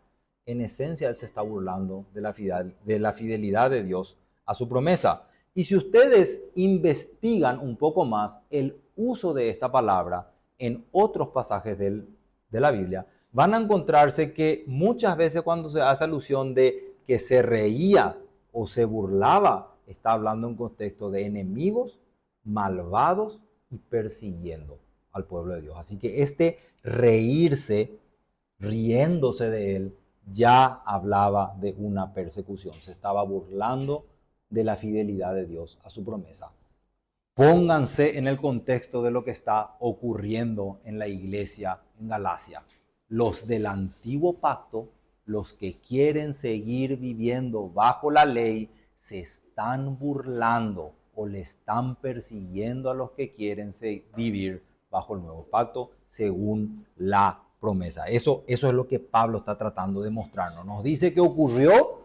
en esencia él se está burlando de la fidelidad de Dios a su promesa. Y si ustedes investigan un poco más el uso de esta palabra en otros pasajes de la Biblia, van a encontrarse que muchas veces cuando se hace alusión de que se reía o se burlaba, está hablando en contexto de enemigos, malvados y persiguiendo al pueblo de Dios. Así que este reírse, riéndose de él, ya hablaba de una persecución. Se estaba burlando de la fidelidad de Dios a su promesa. Pónganse en el contexto de lo que está ocurriendo en la iglesia en Galacia. Los del antiguo pacto, los que quieren seguir viviendo bajo la ley, se están burlando o le están persiguiendo a los que quieren vivir bajo el nuevo pacto según la promesa. Eso es lo que Pablo está tratando de mostrarnos. Nos dice que ocurrió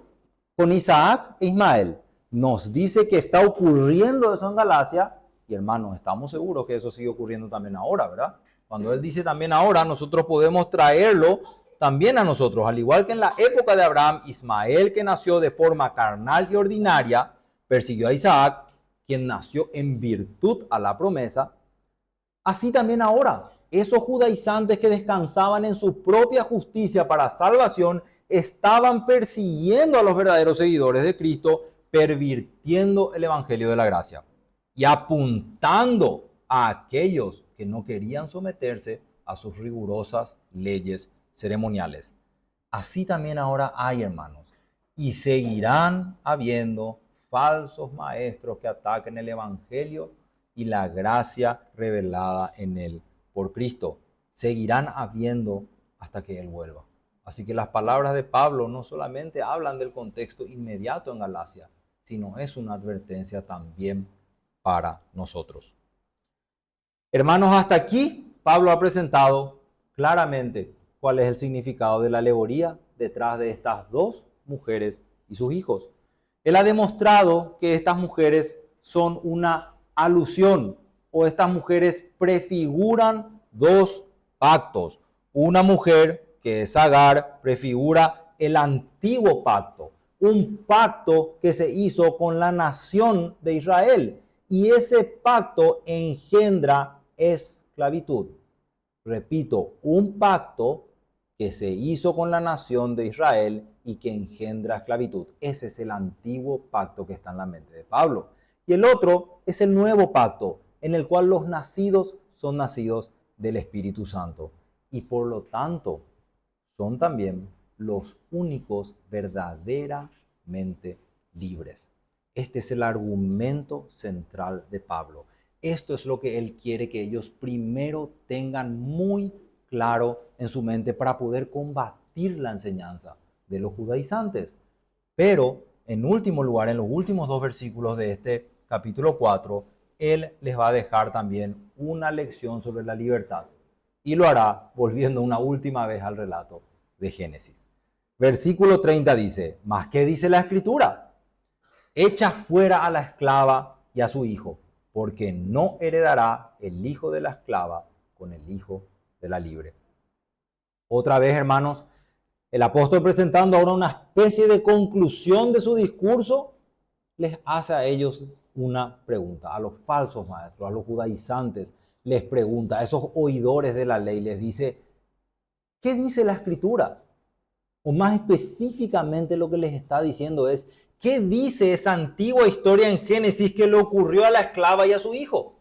con Isaac e Ismael. Nos dice que está ocurriendo eso en Galacia. Y hermanos, estamos seguros que eso sigue ocurriendo también ahora, ¿verdad? Cuando él dice también ahora, nosotros podemos traerlo también a nosotros, al igual que en la época de Abraham, Ismael, que nació de forma carnal y ordinaria, persiguió a Isaac, quien nació en virtud a la promesa. Así también ahora, esos judaizantes que descansaban en su propia justicia para salvación, estaban persiguiendo a los verdaderos seguidores de Cristo, pervirtiendo el evangelio de la gracia y apuntando a aquellos que no querían someterse a sus rigurosas leyes ceremoniales. Así también ahora hay, hermanos, y seguirán habiendo falsos maestros que ataquen el evangelio y la gracia revelada en él por Cristo. Seguirán habiendo hasta que él vuelva. Así que las palabras de Pablo no solamente hablan del contexto inmediato en Galacia, sino es una advertencia también para nosotros. Hermanos, hasta aquí Pablo ha presentado claramente cuál es el significado de la alegoría detrás de estas dos mujeres y sus hijos. Él ha demostrado que estas mujeres son una alusión o estas mujeres prefiguran dos pactos. Una mujer, que es Agar, prefigura el antiguo pacto, un pacto que se hizo con la nación de Israel. Y ese pacto engendra esclavitud. Repito, un pacto que se hizo con la nación de Israel y que engendra esclavitud. Ese es el antiguo pacto que está en la mente de Pablo. Y el otro es el nuevo pacto, en el cual los nacidos son nacidos del Espíritu Santo. Y por lo tanto, son también los únicos verdaderamente libres. Este es el argumento central de Pablo. Esto es lo que él quiere que ellos primero tengan muy claro en su mente para poder combatir la enseñanza de los judaizantes. Pero, en último lugar, en los últimos dos versículos de este capítulo 4, él les va a dejar también una lección sobre la libertad. Y lo hará volviendo una última vez al relato de Génesis. Versículo 30 dice, ¿mas qué dice la Escritura? Echa fuera a la esclava y a su hijo, porque no heredará el hijo de la esclava con el hijo de la libre. Otra vez, hermanos, el apóstol, presentando ahora una especie de conclusión de su discurso, les hace a ellos una pregunta, a los falsos maestros, a los judaizantes, les pregunta, a esos oidores de la ley, les dice, ¿qué dice la Escritura? O más específicamente lo que les está diciendo es, ¿qué dice esa antigua historia en Génesis que le ocurrió a la esclava y a su hijo?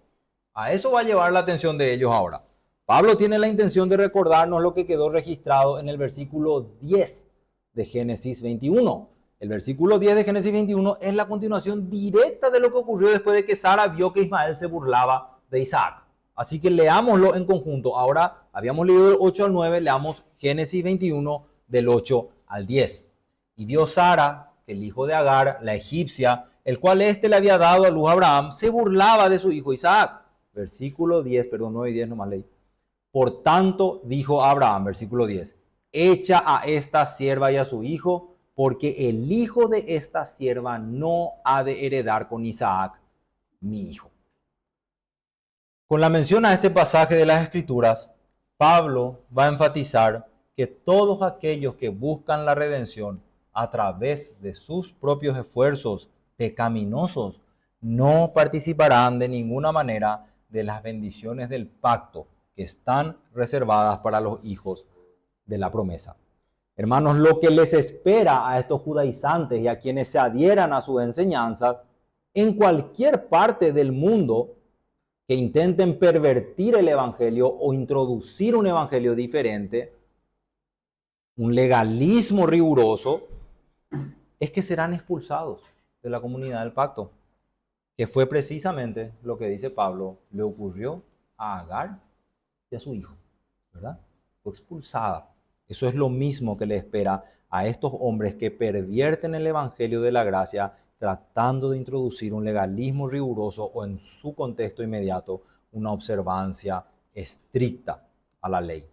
A eso va a llevar la atención de ellos ahora. Pablo tiene la intención de recordarnos lo que quedó registrado en el versículo 10 de Génesis 21. El versículo 10 de Génesis 21 es la continuación directa de lo que ocurrió después de que Sara vio que Ismael se burlaba de Isaac. Así que leámoslo en conjunto. Ahora habíamos leído del 8 al 9, leamos Génesis 21 del 8 al 10. Y vio Sara que el hijo de Agar, la egipcia, el cual éste le había dado a luz a Abraham, se burlaba de su hijo Isaac. Versículo 10, perdón, 9 y 10 nomás leí. Por tanto, dijo Abraham, versículo 10, echa a esta sierva y a su hijo, porque el hijo de esta sierva no ha de heredar con Isaac, mi hijo. Con la mención a este pasaje de las Escrituras, Pablo va a enfatizar que todos aquellos que buscan la redención a través de sus propios esfuerzos pecaminosos no participarán de ninguna manera de las bendiciones del pacto que están reservadas para los hijos de la promesa. Hermanos, lo que les espera a estos judaizantes y a quienes se adhieran a sus enseñanzas en cualquier parte del mundo que intenten pervertir el evangelio o introducir un evangelio diferente, un legalismo riguroso, es que serán expulsados de la comunidad del pacto, que fue precisamente lo que dice Pablo, le ocurrió a Agar y a su hijo, ¿verdad? Fue expulsada. Eso es lo mismo que le espera a estos hombres que pervierten el evangelio de la gracia tratando de introducir un legalismo riguroso o en su contexto inmediato una observancia estricta a la ley.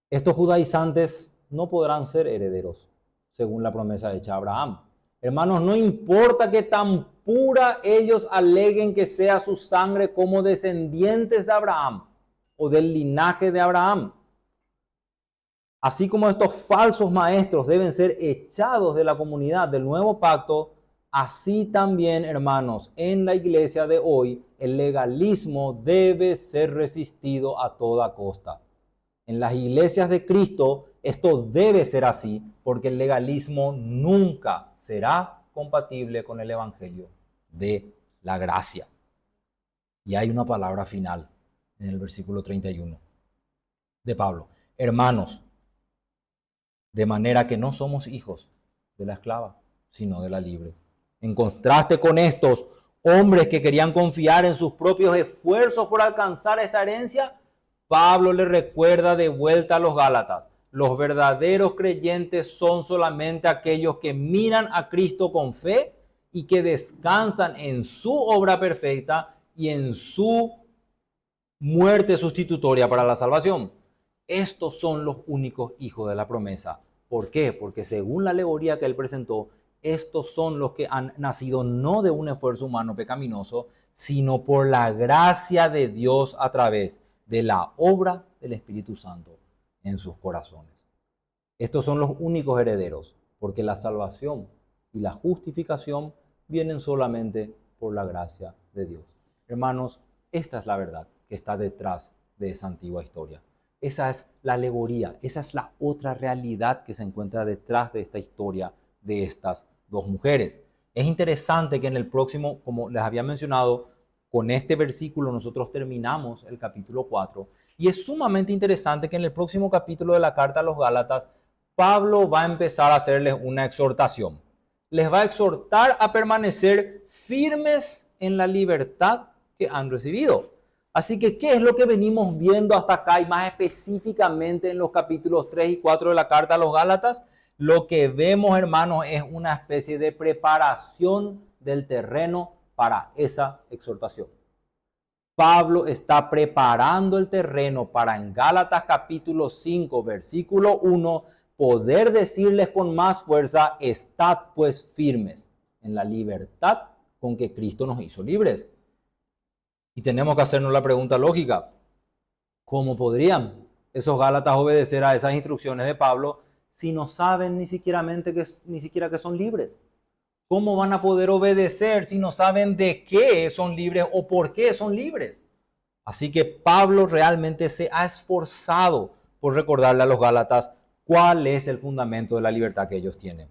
Estos judaizantes no podrán ser herederos según la promesa hecha a Abraham. Hermanos, no importa que tan pura ellos aleguen que sea su sangre como descendientes de Abraham o del linaje de Abraham. Así como estos falsos maestros deben ser echados de la comunidad del nuevo pacto, así también, hermanos, en la iglesia de hoy, el legalismo debe ser resistido a toda costa. En las iglesias de Cristo, esto debe ser así, porque el legalismo nunca será compatible con el evangelio de la gracia. Y hay una palabra final en el versículo 31 de Pablo. Hermanos, de manera que no somos hijos de la esclava, sino de la libre. En contraste con estos hombres que querían confiar en sus propios esfuerzos por alcanzar esta herencia, Pablo le recuerda de vuelta a los Gálatas: los verdaderos creyentes son solamente aquellos que miran a Cristo con fe y que descansan en su obra perfecta y en su muerte sustitutoria para la salvación. Estos son los únicos hijos de la promesa. ¿Por qué? Porque según la alegoría que él presentó, estos son los que han nacido no de un esfuerzo humano pecaminoso, sino por la gracia de Dios a través de la obra del Espíritu Santo en sus corazones. Estos son los únicos herederos, porque la salvación y la justificación vienen solamente por la gracia de Dios. Hermanos, esta es la verdad que está detrás de esa antigua historia. Esa es la alegoría, esa es la otra realidad que se encuentra detrás de esta historia de estas dos mujeres. Es interesante que en el próximo, como les había mencionado, con este versículo nosotros terminamos el capítulo 4, y es sumamente interesante que en el próximo capítulo de la carta a los Gálatas, Pablo va a empezar a hacerles una exhortación. Les va a exhortar a permanecer firmes en la libertad que han recibido. Así que, ¿qué es lo que venimos viendo hasta acá y más específicamente en los capítulos 3 y 4 de la carta a los Gálatas? Lo que vemos, hermanos, es una especie de preparación del terreno para esa exhortación. Pablo está preparando el terreno para en Gálatas capítulo 5, versículo 1, poder decirles con más fuerza: estad pues firmes en la libertad con que Cristo nos hizo libres. Y tenemos que hacernos la pregunta lógica: ¿cómo podrían esos Gálatas obedecer a esas instrucciones de Pablo si no saben ni siquiera que son libres? ¿Cómo van a poder obedecer si no saben de qué son libres o por qué son libres? Así que Pablo realmente se ha esforzado por recordarle a los Gálatas cuál es el fundamento de la libertad que ellos tienen.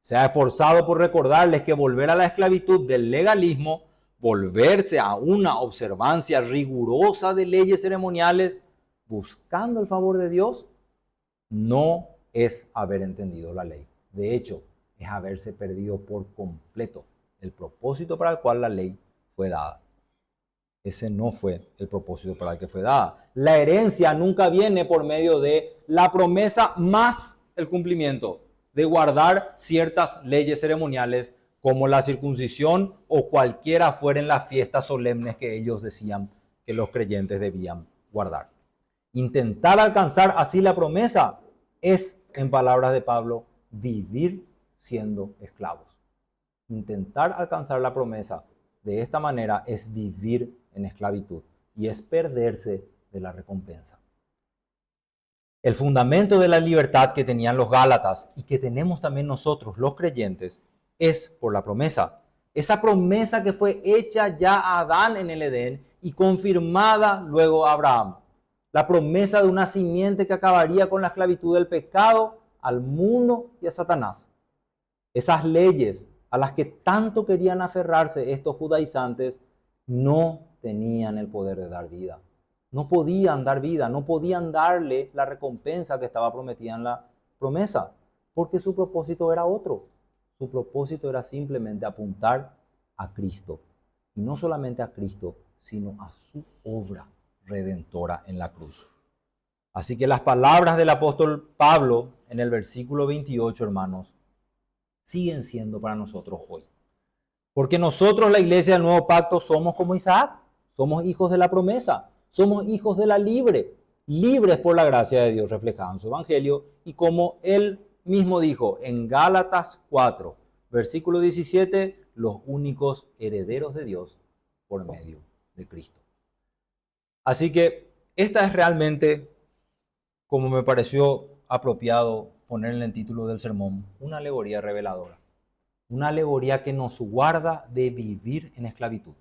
Se ha esforzado por recordarles que volver a la esclavitud del legalismo volverse a una observancia rigurosa de leyes ceremoniales, buscando el favor de Dios, no es haber entendido la ley. De hecho, es haberse perdido por completo el propósito para el cual la ley fue dada. Ese no fue el propósito para el que fue dada. La herencia nunca viene por medio de la promesa más el cumplimiento de guardar ciertas leyes ceremoniales como la circuncisión o cualquiera fueran las fiestas solemnes que ellos decían que los creyentes debían guardar. Intentar alcanzar así la promesa es, en palabras de Pablo, vivir siendo esclavos. Intentar alcanzar la promesa de esta manera es vivir en esclavitud y es perderse de la recompensa. El fundamento de la libertad que tenían los Gálatas y que tenemos también nosotros, los creyentes, es por la promesa. Esa promesa que fue hecha ya a Adán en el Edén y confirmada luego a Abraham. La promesa de una simiente que acabaría con la esclavitud del pecado al mundo y a Satanás. Esas leyes a las que tanto querían aferrarse estos judaizantes no tenían el poder de dar vida. No podían dar vida, no podían darle la recompensa que estaba prometida en la promesa, porque su propósito era otro. Su propósito era simplemente apuntar a Cristo. Y no solamente a Cristo, sino a su obra redentora en la cruz. Así que las palabras del apóstol Pablo en el versículo 28, hermanos, siguen siendo para nosotros hoy. Porque nosotros, la iglesia del nuevo pacto, somos como Isaac, somos hijos de la promesa, somos hijos de la libres por la gracia de Dios reflejada en su evangelio, y como él mismo dijo en Gálatas 4, versículo 17, los únicos herederos de Dios por medio de Cristo. Así que esta es realmente, como me pareció apropiado poner en el título del sermón, una alegoría reveladora. Una alegoría que nos guarda de vivir en esclavitud,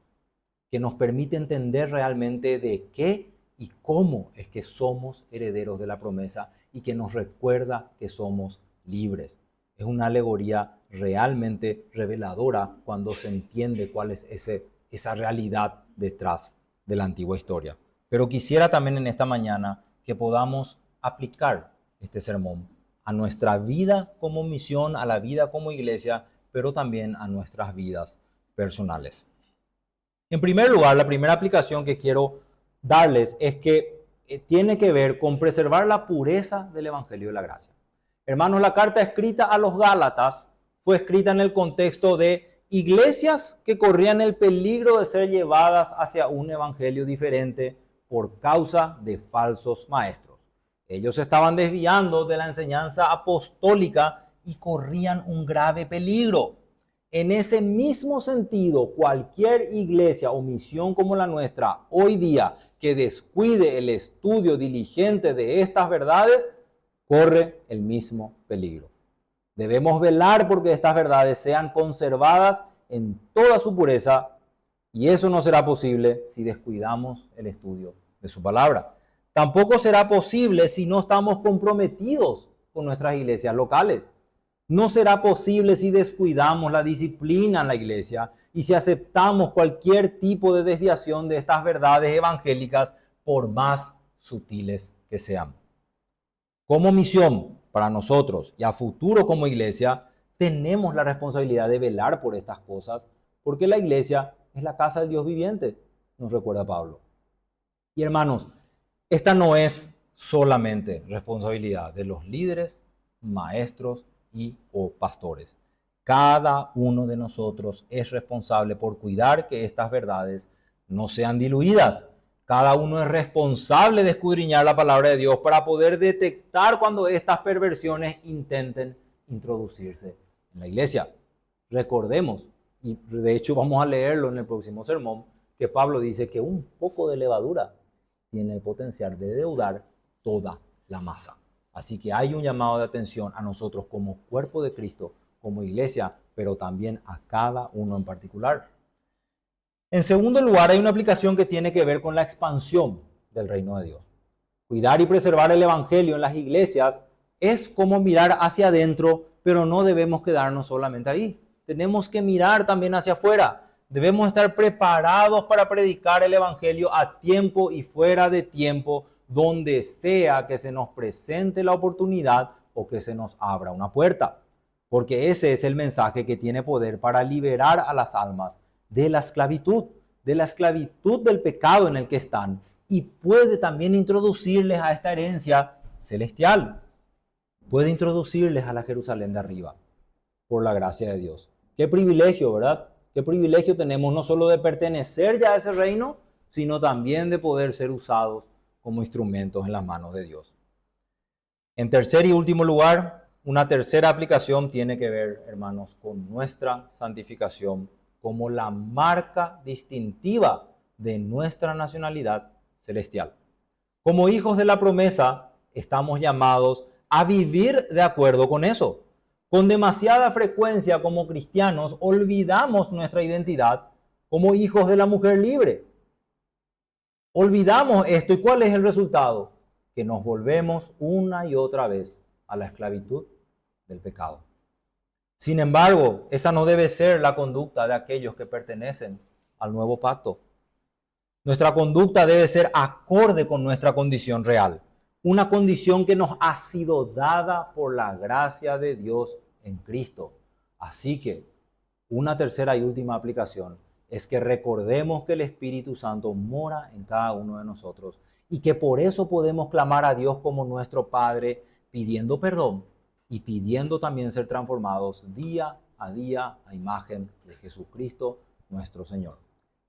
que nos permite entender realmente de qué y cómo es que somos herederos de la promesa y que nos recuerda que somos libres. Es una alegoría realmente reveladora cuando se entiende cuál es esa realidad detrás de la antigua historia. Pero quisiera también en esta mañana que podamos aplicar este sermón a nuestra vida como misión, a la vida como iglesia, pero también a nuestras vidas personales. En primer lugar, la primera aplicación que quiero darles es que tiene que ver con preservar la pureza del Evangelio de la Gracia. Hermanos, la carta escrita a los Gálatas fue escrita en el contexto de iglesias que corrían el peligro de ser llevadas hacia un evangelio diferente por causa de falsos maestros. Ellos se estaban desviando de la enseñanza apostólica y corrían un grave peligro. En ese mismo sentido, cualquier iglesia o misión como la nuestra hoy día que descuide el estudio diligente de estas verdades, corre el mismo peligro. Debemos velar porque estas verdades sean conservadas en toda su pureza, y eso no será posible si descuidamos el estudio de su palabra. Tampoco será posible si no estamos comprometidos con nuestras iglesias locales. No será posible si descuidamos la disciplina en la iglesia y si aceptamos cualquier tipo de desviación de estas verdades evangélicas, por más sutiles que sean. Como misión para nosotros y a futuro como iglesia, tenemos la responsabilidad de velar por estas cosas, porque la iglesia es la casa del Dios viviente, nos recuerda Pablo. Y hermanos, esta no es solamente responsabilidad de los líderes, maestros o pastores. Cada uno de nosotros es responsable por cuidar que estas verdades no sean diluidas. Cada uno es responsable de escudriñar la palabra de Dios para poder detectar cuando estas perversiones intenten introducirse en la iglesia. Recordemos, y de hecho vamos a leerlo en el próximo sermón, que Pablo dice que un poco de levadura tiene el potencial de deudar toda la masa. Así que hay un llamado de atención a nosotros como cuerpo de Cristo, como iglesia, pero también a cada uno en particular. En segundo lugar, hay una aplicación que tiene que ver con la expansión del reino de Dios. Cuidar y preservar el evangelio en las iglesias es como mirar hacia adentro, pero no debemos quedarnos solamente ahí. Tenemos que mirar también hacia afuera. Debemos estar preparados para predicar el Evangelio a tiempo y fuera de tiempo, donde sea que se nos presente la oportunidad o que se nos abra una puerta. Porque ese es el mensaje que tiene poder para liberar a las almas de la esclavitud del pecado en el que están, y puede también introducirles a esta herencia celestial. Puede introducirles a la Jerusalén de arriba, por la gracia de Dios. Qué privilegio, ¿verdad? Qué privilegio tenemos no solo de pertenecer ya a ese reino, sino también de poder ser usados como instrumentos en las manos de Dios. En tercer y último lugar, una tercera aplicación tiene que ver, hermanos, con nuestra santificación como la marca distintiva de nuestra nacionalidad celestial. Como hijos de la promesa, estamos llamados a vivir de acuerdo con eso. Con demasiada frecuencia como cristianos olvidamos nuestra identidad como hijos de la mujer libre. Olvidamos esto, ¿y cuál es el resultado? Que nos volvemos una y otra vez a la esclavitud del pecado. Sin embargo, esa no debe ser la conducta de aquellos que pertenecen al nuevo pacto. Nuestra conducta debe ser acorde con nuestra condición real, una condición que nos ha sido dada por la gracia de Dios en Cristo. Así que una tercera y última aplicación es que recordemos que el Espíritu Santo mora en cada uno de nosotros y que por eso podemos clamar a Dios como nuestro Padre, pidiendo perdón y pidiendo también ser transformados día a imagen de Jesucristo nuestro Señor.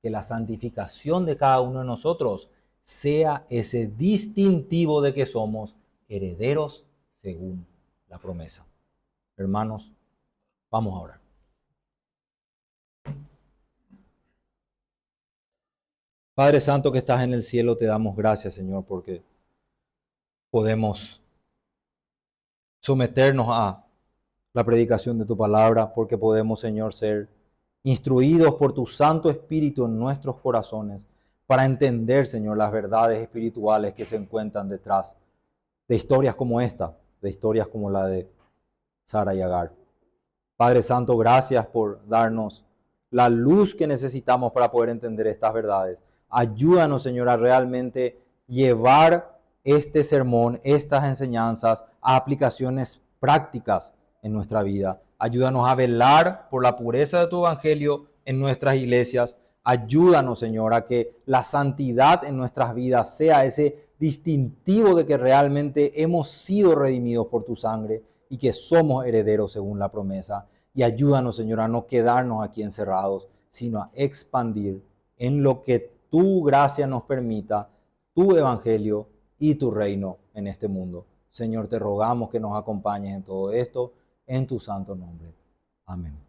Que la santificación de cada uno de nosotros sea ese distintivo de que somos herederos según la promesa. Hermanos, vamos a orar. Padre Santo que estás en el cielo, te damos gracias, Señor, porque podemos someternos a la predicación de tu palabra, porque podemos, Señor, ser instruidos por tu Santo Espíritu en nuestros corazones para entender, Señor, las verdades espirituales que se encuentran detrás de historias como esta, de historias como la de Sara y Agar. Padre Santo, gracias por darnos la luz que necesitamos para poder entender estas verdades. Ayúdanos, Señor, a realmente llevar este sermón, estas enseñanzas a aplicaciones prácticas en nuestra vida. Ayúdanos a velar por la pureza de tu evangelio en nuestras iglesias. Ayúdanos, Señor, a que la santidad en nuestras vidas sea ese distintivo de que realmente hemos sido redimidos por tu sangre y que somos herederos según la promesa. Y ayúdanos, Señor, a no quedarnos aquí encerrados, sino a expandir en lo que tu gracia nos permita, tu evangelio y tu reino en este mundo. Señor, te rogamos que nos acompañes en todo esto, en tu santo nombre. Amén.